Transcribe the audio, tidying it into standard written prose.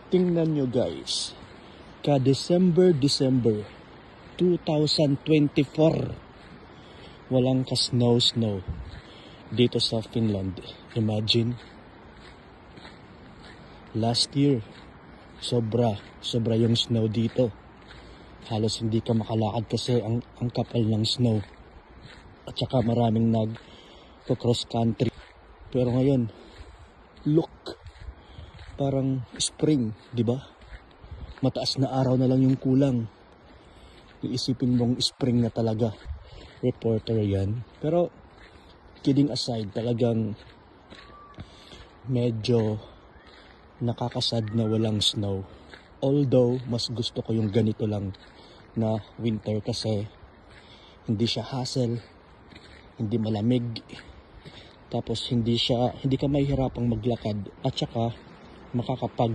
Tingnan nyo guys, ka-December 2024, walang ka-snow dito sa Finland. Imagine, last year, sobra yung snow dito. Halos hindi ka makalakad kasi ang kapal ng snow. At saka maraming nag-cross country. Pero ngayon, look, parang spring, di ba? Mataas na araw na lang yung kulang. Iisipin mong spring na talaga. Reporter yan. Pero, kidding aside, talagang medyo nakakasad na walang snow. Although, mas gusto ko yung ganito lang na winter kasi hindi siya hassle, hindi malamig, tapos hindi ka mahihirapang maglakad, at saka makakapag